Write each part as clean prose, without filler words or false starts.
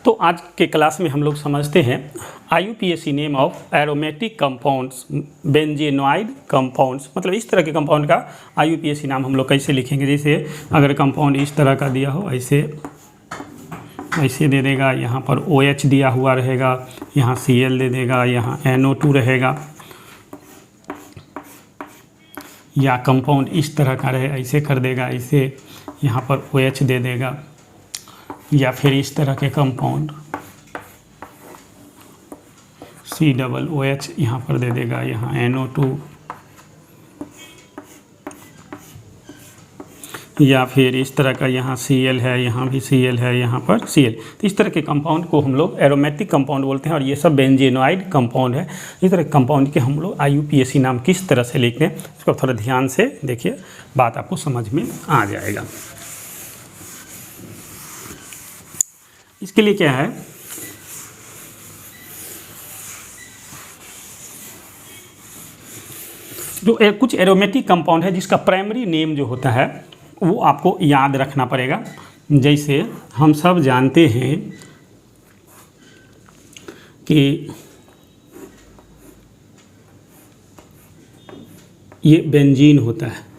तो आज के क्लास में हम लोग समझते हैं IUPAC name of aromatic compounds, benzenoid compounds, मतलब इस तरह के कंपाउंड का IUPAC नाम हम लोग कैसे लिखेंगे। जैसे अगर कंपाउंड इस तरह का दिया हो, ऐसे दे देगा, यहाँ पर OH दिया हुआ रहेगा, यहाँ Cl दे देगा, यहाँ NO2 रहेगा, या कंपाउंड इस तरह का रहे ऐसे कर देगा, ऐसे यहाँ पर OH दे देगा, या फिर इस तरह के कंपाउंड COOH यहाँ पर दे देगा, यहाँ NO2, या फिर इस तरह का यहाँ Cl है, यहाँ भी Cl है, यहाँ पर Cl। तो इस तरह के कंपाउंड को हम लोग एरोमेटिक कंपाउंड बोलते हैं और ये सब बेंजीनॉइड कंपाउंड है। इस तरह के कंपाउंड के हम लोग IUPAC नाम किस तरह से लिखते हैं इसको थोड़ा ध्यान से देखिए, बात आपको समझ में आ जाएगा। इसके लिए क्या है, जो कुछ एरोमेटिक कंपाउंड है जिसका प्राइमरी नेम जो होता है वो आपको याद रखना पड़ेगा। जैसे हम सब जानते हैं कि ये बेंजीन होता है,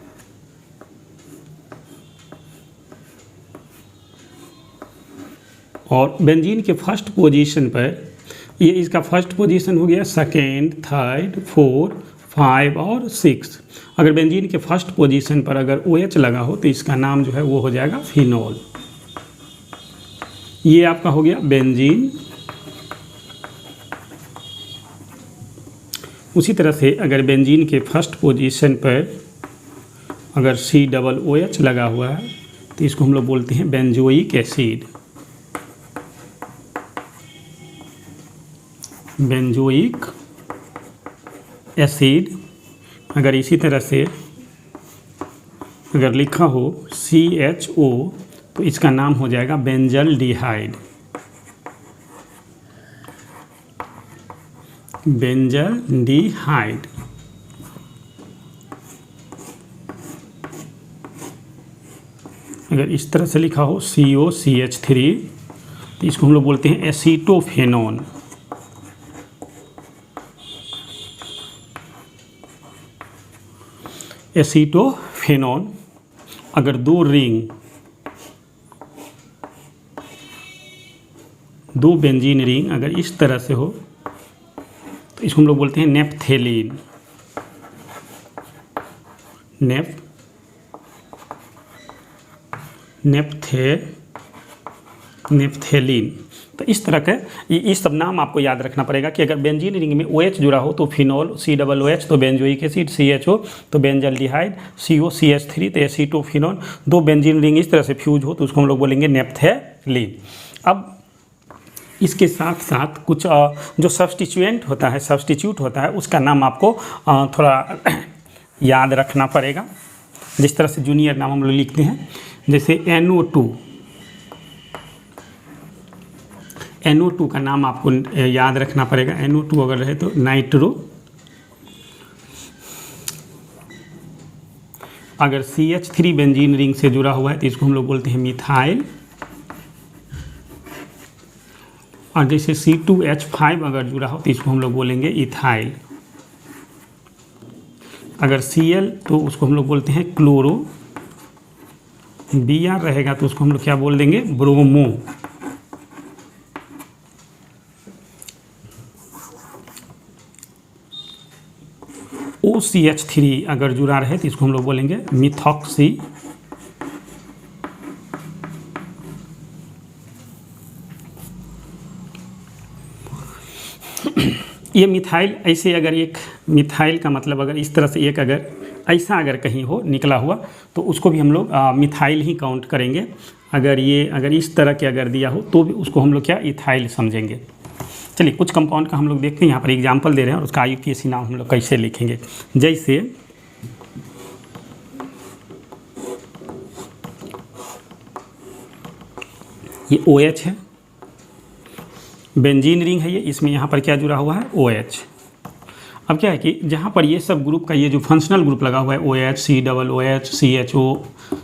और बेंजीन के फर्स्ट पोजीशन पर ये इसका फर्स्ट पोजीशन हो गया, सेकेंड, थर्ड, फोर्थ, 5 और 6। अगर बेंजीन के फर्स्ट पोजीशन पर अगर OH लगा हो तो इसका नाम जो है वो हो जाएगा फिनोल। ये आपका हो गया बेंजीन। उसी तरह से अगर बेंजीन के फर्स्ट पोजीशन पर अगर COOH लगा हुआ है तो इसको हम लोग बोलते हैं बेंजोइक एसिड। Benzoic acid. अगर इसी तरह से अगर लिखा हो CHO तो इसका नाम हो जाएगा बेंजल्डिहाइड। बेंजल्डिहाइड। अगर इस तरह से लिखा हो COCH3 तो इसको हम लोग बोलते हैं एसीटोफेनोन। एसीटोफेनोन। अगर दो बेंजीन रिंग अगर इस तरह से हो तो इसको हम लोग बोलते हैं नेप्थेलीन। नेप्थेलीन। तो इस तरह के ये सब नाम आपको याद रखना पड़ेगा कि अगर बेंजीन रिंग में OH जुड़ा हो तो फिनोल, COOH तो बेंजोइक एसिड, CHO तो बेंजल्डिहाइड, COCH3 तो एसीटोफिनोन। दो बेंजीन रिंग इस तरह से फ्यूज हो तो उसको हम लोग बोलेंगे नेप्थेलीन। अब इसके साथ साथ कुछ जो सब्स्टिट्यूट होता है उसका नाम आपको थोड़ा याद रखना पड़ेगा। जिस तरह से जूनियर नाम हम लोग लिखते हैं, जैसे NO2 का नाम आपको याद रखना पड़ेगा। NO2 अगर रहे तो नाइट्रो। अगर CH3 बेंजीन रिंग से जुड़ा हुआ है तो इसको हम लोग बोलते हैं मिथाइल। और जैसे C2H5 अगर जुड़ा हो तो इसको हम लोग बोलेंगे इथाइल। अगर Cl तो उसको हम लोग बोलते हैं क्लोरो। Br रहेगा तो उसको हम लोग क्या बोल देंगे, ब्रोमो। OCH3 अगर जुड़ा रहे तो इसको हम लोग बोलेंगे मिथॉक्सी। ये मिथाइल ऐसे, अगर एक मिथाइल का मतलब अगर इस तरह से एक अगर ऐसा अगर कहीं हो निकला हुआ तो उसको भी हम लोग मिथाइल ही काउंट करेंगे। अगर इस तरह के अगर दिया हो तो भी उसको हम लोग क्या इथाइल समझेंगे। चलिए कुछ कंपाउंड का हम लोग देखते हैं, यहाँ पर एग्जाम्पल दे रहे हैं और उसका IUPAC नाम हम लोग कैसे लिखेंगे। जैसे ये OH है, बेंजीन रिंग है ये, इसमें यहाँ पर क्या जुड़ा हुआ है OH। अब क्या है कि जहाँ पर ये सब ग्रुप का ये जो फंक्शनल ग्रुप लगा हुआ है OH, COOH, CHO,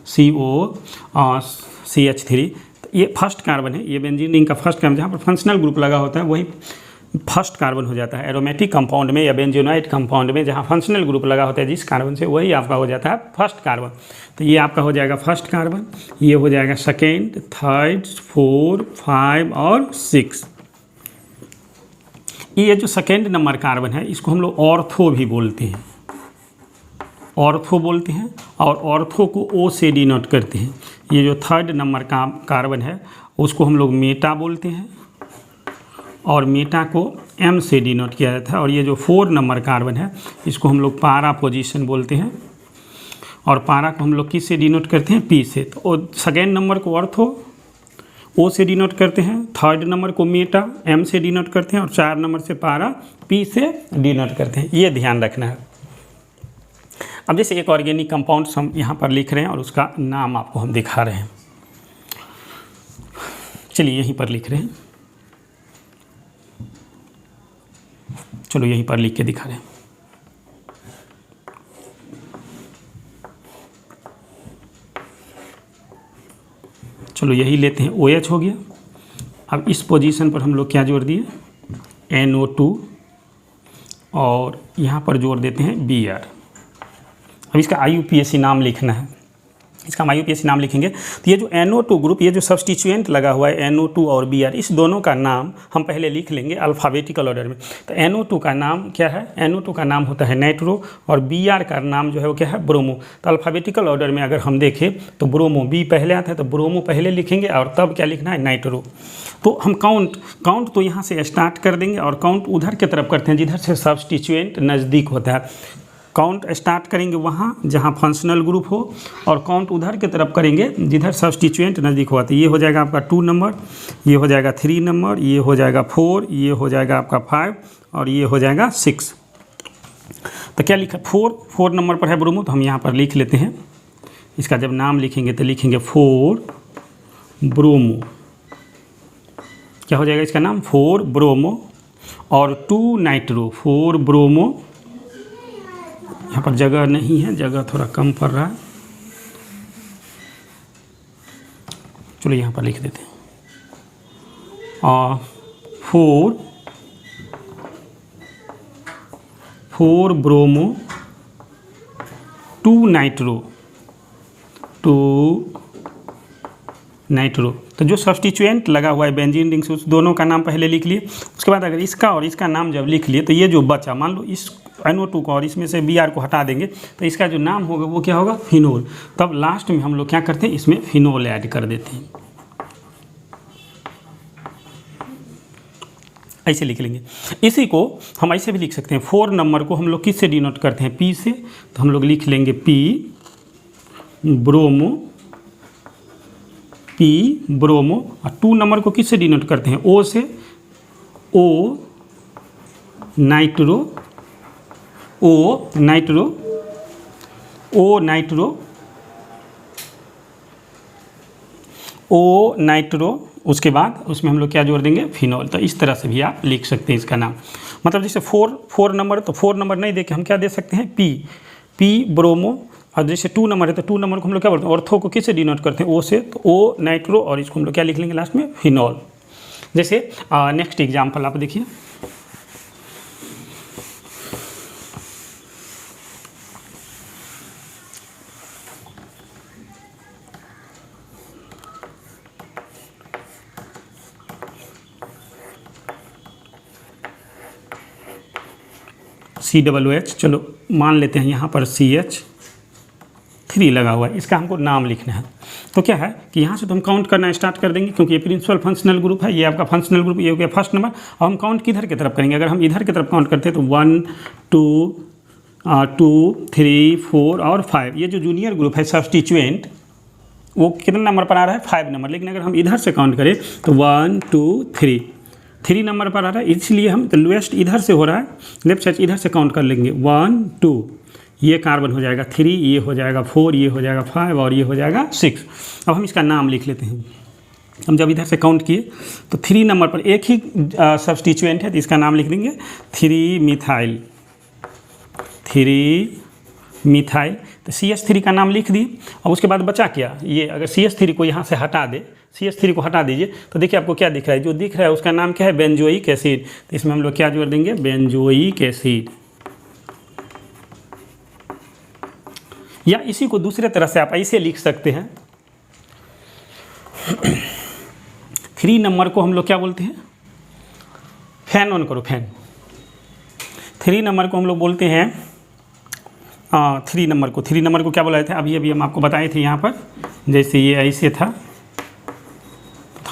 CO, CH3, तो तो ये फर्स्ट कार्बन है, ये बेंजीन रिंग का फर्स्ट कार्बन, जहाँ पर फंक्शनल ग्रुप लगा होता है वही फर्स्ट कार्बन हो जाता है। एरोमेटिक कंपाउंड में या बेंजोनाइट कंपाउंड में जहाँ फंक्शनल ग्रुप लगा होता है जिस कार्बन से, वही आपका हो जाता है फर्स्ट कार्बन। तो ये आपका हो जाएगा फर्स्ट कार्बन, ये हो जाएगा सेकेंड, थर्ड, 4, 5 और 6। ये जो सेकेंड नंबर कार्बन है इसको हम लोग ऑर्थो भी बोलते हैं, ऑर्थो बोलते हैं, और ऑर्थो को O से डिनोट करते हैं। ये जो थर्ड नंबर का कार्बन है उसको हम लोग मेटा बोलते हैं, और मेटा को M से डिनोट किया जाता है। और ये जो 4 नंबर कार्बन है इसको हम लोग पारा पोजीशन बोलते हैं, और पारा को हम लोग किस से डिनोट करते हैं? P से। तो सेकेंड नंबर को ऑर्थो O से डिनोट करते हैं, थर्ड नंबर को मेटा M से डिनोट करते हैं, और 4 नंबर से पारा P से डिनोट करते हैं। ये ध्यान रखना है। अब जैसे एक ऑर्गेनिक कंपाउंड हम यहाँ पर लिख रहे हैं और उसका नाम आपको हम दिखा रहे हैं। चलिए यहीं पर लिख रहे हैं, चलो यहीं पर लिख के दिखा रहे हैं। चलो यही लेते हैं, OH हो गया। अब इस पोजीशन पर हम लोग क्या जोड़ दिए? NO2, और यहाँ पर जोड़ देते हैं Br। अब इसका IUPAC नाम लिखना है, इसका हम IUPAC नाम लिखेंगे। तो ये जो NO2 ग्रुप, ये जो सब्सटीट्यूएंट लगा हुआ है NO2 और Br, इस दोनों का नाम हम पहले लिख लेंगे अल्फ़ाबेटिकल ऑर्डर में। तो NO2 का नाम क्या है? NO2 का नाम होता है नाइट्रो, और Br का नाम जो है वो क्या है? ब्रोमो। तो अल्फ़ाबेटिकल ऑर्डर में अगर हम देखें तो ब्रोमो B पहले आता है, तो ब्रोमो पहले लिखेंगे, और तब क्या लिखना है? नाइट्रो। तो हम काउंट तो यहाँ से स्टार्ट कर देंगे, और काउंट उधर की तरफ करते हैं जिधर से सब्सटीट्यूएंट नज़दीक होता है। काउंट स्टार्ट करेंगे वहाँ जहाँ फंक्शनल ग्रुप हो, और काउंट उधर की तरफ करेंगे जिधर सब्सटीट्यूएंट नज़दीक हुआ। तो ये हो जाएगा आपका 2 नंबर, ये हो जाएगा 3 नंबर, ये हो जाएगा 4, ये हो जाएगा आपका 5, और ये हो जाएगा 6। तो क्या लिखा? 4 नंबर पर है ब्रोमो, तो हम यहाँ पर लिख लेते हैं। इसका जब नाम लिखेंगे तो लिखेंगे 4 ब्रोमो। क्या हो जाएगा इसका नाम? 4 ब्रोमो, और 2 नाइट्रो। 4 ब्रोमो, यहाँ पर जगह नहीं है, जगह थोड़ा कम पड़ रहा है, चलो यहाँ पर लिख देते हैं। और 4 ब्रोमो 2 नाइट्रो, तो जो सब्सटीट्यूएंट लगा हुआ है बेंजीन रिंग से उस दोनों का नाम पहले लिख लिए। उसके बाद अगर इसका और इसका नाम जब लिख लिए तो ये जो बचा, मान लो इस NO2 को और इसमें से Br को हटा देंगे, तो इसका जो नाम होगा वो क्या होगा? फिनोल। तब लास्ट में हम लोग क्या करते हैं? इसमें फिनोल ऐड कर देते हैं, ऐसे लिख लेंगे। इसी को हम ऐसे भी लिख सकते हैं। 4 नंबर को हम लोग किस से डिनोट करते हैं? P से। तो हम लोग लिख लेंगे P ब्रोमो, और 2 नंबर को किस से डिनोट करते हैं? O से। O नाइट्रो, उसके बाद उसमें हम लोग क्या जोड़ देंगे? फिनोल। तो इस तरह से भी आप लिख सकते हैं इसका नाम। मतलब जैसे 4 नंबर, तो 4 नंबर नहीं देके हम क्या दे सकते हैं? P bromo. और जैसे 2 नंबर है तो 2 नंबर को हम लोग क्या बोलते हैं? ऑर्थो को किससे डिनोट करते हैं? O से। तो O नाइट्रो, और इसको हम लोग क्या लिख लेंगे लास्ट में? फिनोल। जैसे नेक्स्ट एग्जाम्पल आप देखिए, COOH। चलो मान लेते हैं यहाँ पर CH3 लगा हुआ है, इसका हमको नाम लिखना है। तो क्या है कि यहाँ से तो हम काउंट करना स्टार्ट कर देंगे, क्योंकि ये प्रिंसिपल फंक्शनल ग्रुप है, ये आपका फंक्शनल ग्रुप, ये हो गया फर्स्ट नंबर। अब हम काउंट किधर की तरफ करेंगे? अगर हम इधर की तरफ काउंट करते हैं तो 1 2 3 4 और 5। ये जो जूनियर ग्रुप है सब्सटीट्यूएंट, वो कितने नंबर पर आ रहा है? 5 नंबर। लेकिन अगर हम इधर से काउंट करें तो 1 2 3 नंबर पर आ रहा है, इसलिए हम लोएस्ट इधर से हो रहा है, लेफ्ट साइड इधर से काउंट कर लेंगे 1 2। ये कार्बन हो जाएगा 3, ये हो जाएगा 4, ये हो जाएगा 5, और ये हो जाएगा 6। अब हम इसका नाम लिख लेते हैं। हम जब इधर से काउंट किए तो 3 नंबर पर एक ही सब्सटीट्यूएंट है, तो इसका नाम लिख देंगे 3 मिथाइल। तो CH3 का नाम लिख दिए और उसके बाद बचा क्या, ये अगर CH3 को यहाँ से हटा दे, CH3 को हटा दीजिए तो देखिए आपको क्या दिख रहा है, जो दिख रहा है उसका नाम क्या है, बेंजोइक एसिड। तो इसमें हम लोग क्या जोड़ देंगे, बेंजोइक एसिड। या इसी को दूसरे तरह से आप ऐसे लिख सकते हैं, 3 नंबर को हम लोग क्या बोलते हैं, फैन ऑन करो, फैन। 3 नंबर को हम लोग बोलते हैं 3 नंबर को क्या बोला था, अभी हम आपको बताए थे यहाँ पर, जैसे ये ऐसे था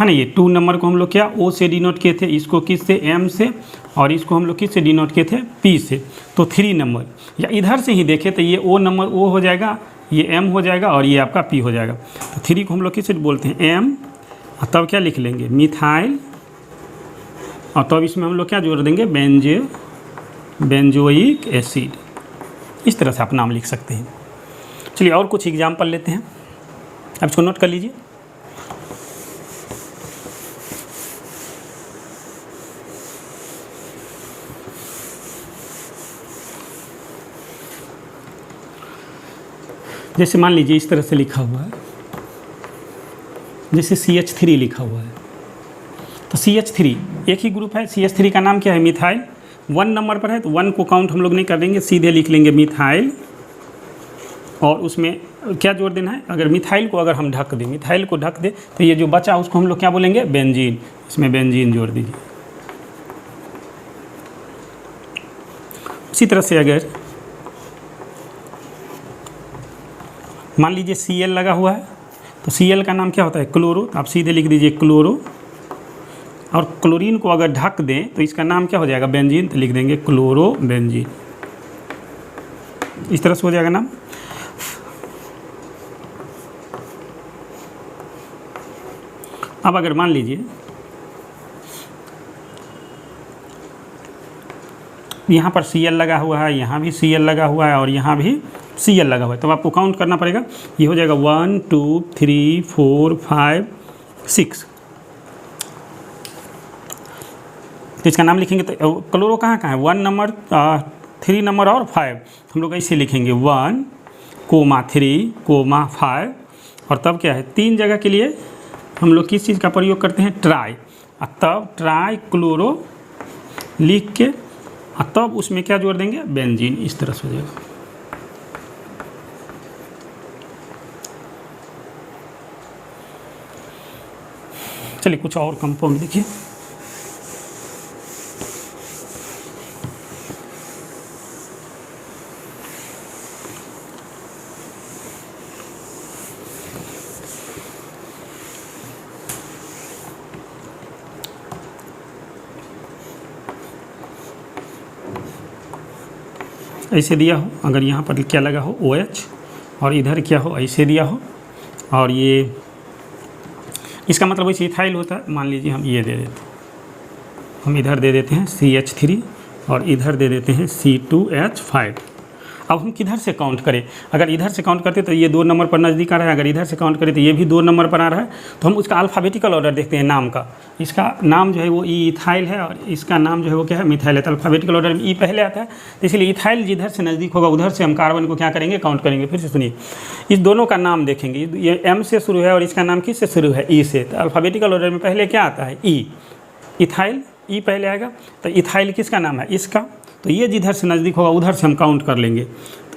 ना ये। 2 नंबर को हम लोग क्या O से डिनोट किए थे, इसको किस से, M से, और इसको हम लोग किस से डिनोट किए थे, P से। तो 3 नंबर, या इधर से ही देखें तो ये O नंबर O हो जाएगा, ये M हो जाएगा और ये आपका P हो जाएगा। तो 3 को हम लोग किस से बोलते हैं, M, और तब क्या लिख लेंगे, मिथाइल, और तब इसमें हम लोग क्या जोड़ देंगे, बेंजोइक एसिड। इस तरह से आप नाम लिख सकते हैं। चलिए और कुछ एग्जाम्पल लेते हैं, अब इसको नोट कर लीजिए। जैसे मान लीजिए इस तरह से लिखा हुआ है, जैसे CH3 लिखा हुआ है, तो CH3 एक ही ग्रुप है, CH3 का नाम क्या है, मिथाइल। 1 नंबर पर है तो 1 को काउंट हम लोग नहीं कर देंगे, सीधे लिख लेंगे मिथाइल, और उसमें क्या जोड़ देना है, अगर मिथाइल को अगर हम ढक दें, मिथाइल को ढक दे तो ये जो बचा उसको हम लोग क्या बोलेंगे, बेंजीन। इसमें बेंजीन जोड़ दीजिए। इसी तरह से अगर मान लीजिए Cl लगा हुआ है, तो Cl का नाम क्या होता है, क्लोरो। तो आप सीधे लिख दीजिए क्लोरो, और क्लोरीन को अगर ढक दें तो इसका नाम क्या हो जाएगा, बेंजीन। तो लिख देंगे क्लोरो बेंजीन। इस तरह से हो जाएगा नाम। अब अगर मान लीजिए यहाँ पर Cl लगा हुआ है, यहाँ भी Cl लगा हुआ है और यहाँ भी Cl लगा हुआ है, तो आपको काउंट करना पड़ेगा। ये हो जाएगा 1 2 3 4 5 6। तो इसका नाम लिखेंगे तो क्लोरो कहाँ है, 1 नंबर 3 नंबर और 5। हम लोग ऐसे लिखेंगे 1 3 5, और तब क्या है, 3 जगह के लिए हम लोग किस चीज़ का प्रयोग करते हैं, ट्राई। और तब ट्राई क्लोरो लिख के, और तब उसमें क्या जोड़ देंगे, बेंजीन। इस तरह से हो जाएगा। चलिए कुछ और कंपाउंड देखिए। ऐसे दिया हो, अगर यहाँ पर क्या लगा हो OH, और इधर क्या हो, ऐसे दिया हो, और ये इसका मतलब वैसे इथाइल होता है। मान लीजिए हम ये दे देते हैं, हम इधर दे देते हैं CH3 और इधर दे देते हैं C2H5। अब हम किधर से काउंट करें, अगर इधर से काउंट करते तो ये 2 नंबर पर नज़दीक आ रहा है, अगर इधर से काउंट करें तो ये भी 2 नंबर पर आ रहा है। तो हम उसका अल्फ़ाबेटिकल ऑर्डर देखते हैं नाम का। इसका नाम जो है वो इथाइल है, और इसका नाम जो है वो क्या है, मिथाइल है। तो अल्फ़ाबेटिकल ऑर्डर में ई पहले आता है, तो इसलिए इथाइल जिधर से नज़दीक होगा उधर से हम कार्बन को क्या करेंगे, काउंट करेंगे। फिर से सुनिए, इस दोनों का नाम देखेंगे, ये M से शुरू है और इसका नाम किस से शुरू है, ई से। तो अल्फ़ाबेटिकल ऑर्डर में पहले क्या आता है, ई, इथाइल, ई पहले आएगा। तो इथाइल किसका नाम है, इसका। तो ये जिधर से नज़दीक होगा उधर से हम काउंट कर लेंगे।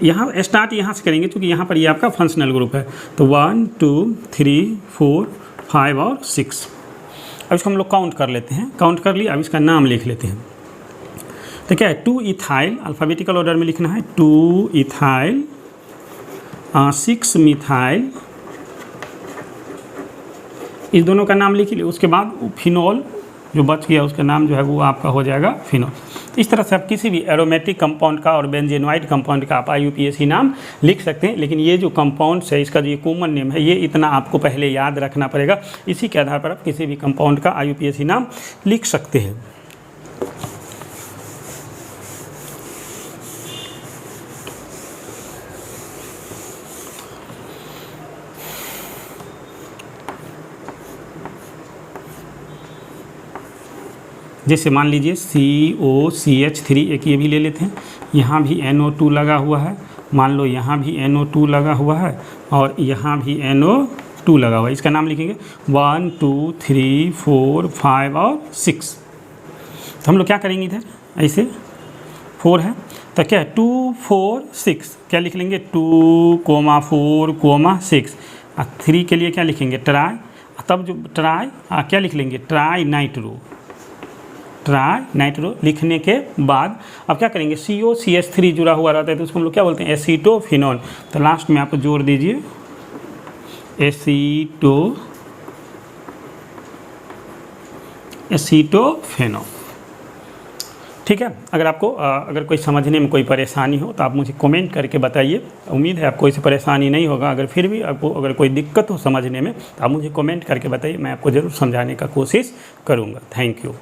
यहाँ स्टार्ट यहाँ से करेंगे, क्योंकि यहाँ पर ये आपका फंक्शनल ग्रुप है। तो 1 2 3 4 5 और 6। अब इसको हम लोग काउंट कर लेते हैं। काउंट कर लिया, अब इसका नाम लिख लेते हैं। तो क्या है, 2 इथाइल, अल्फ़ाबेटिकल ऑर्डर में लिखना है, 2 इथाइल 6 मिथाइल, इस दोनों का नाम लिख लिया। उसके बाद फिनॉल जो बच गया उसका नाम जो है वो आपका हो जाएगा फिनॉल। इस तरह से आप किसी भी एरोमेटिक कंपाउंड का और बेंजेनोइड कंपाउंड का आप IUPAC नाम लिख सकते हैं। लेकिन ये जो कंपाउंड्स है, इसका जो ये कॉमन नेम है, ये इतना आपको पहले याद रखना पड़ेगा। इसी के आधार पर आप किसी भी कंपाउंड का IUPAC नाम लिख सकते हैं। जैसे मान लीजिए COCH3, एक ये भी ले लेते हैं। यहाँ भी NO2 लगा हुआ है मान लो यहाँ भी NO2 लगा हुआ है और यहाँ भी NO2 लगा हुआ है, इसका नाम लिखेंगे 1 2 3 4 5 और 6। तो हम लोग क्या करेंगे इधर, ऐसे 4 है तो क्या है 2 4 6, क्या लिख लेंगे 2 4 6। 3 के लिए क्या लिखेंगे ट्राई, तब जो ट्राई क्या लिख लेंगे ट्राई नाइट्रो लिखने के बाद अब क्या करेंगे COCH3 जुड़ा हुआ रहता है तो उसको हम लोग क्या बोलते हैं एसीटोफिनॉल। तो लास्ट में आप जोड़ दीजिए एसीटोफिनॉल। ठीक है, अगर आपको अगर कोई समझने में कोई परेशानी हो तो आप मुझे कमेंट करके बताइए। उम्मीद है आपको कोई परेशानी नहीं होगा। अगर फिर भी आपको अगर कोई दिक्कत हो समझने में तो आप मुझे कमेंट करके बताइए, मैं आपको ज़रूर समझाने का कोशिश करूँगा। Thank you.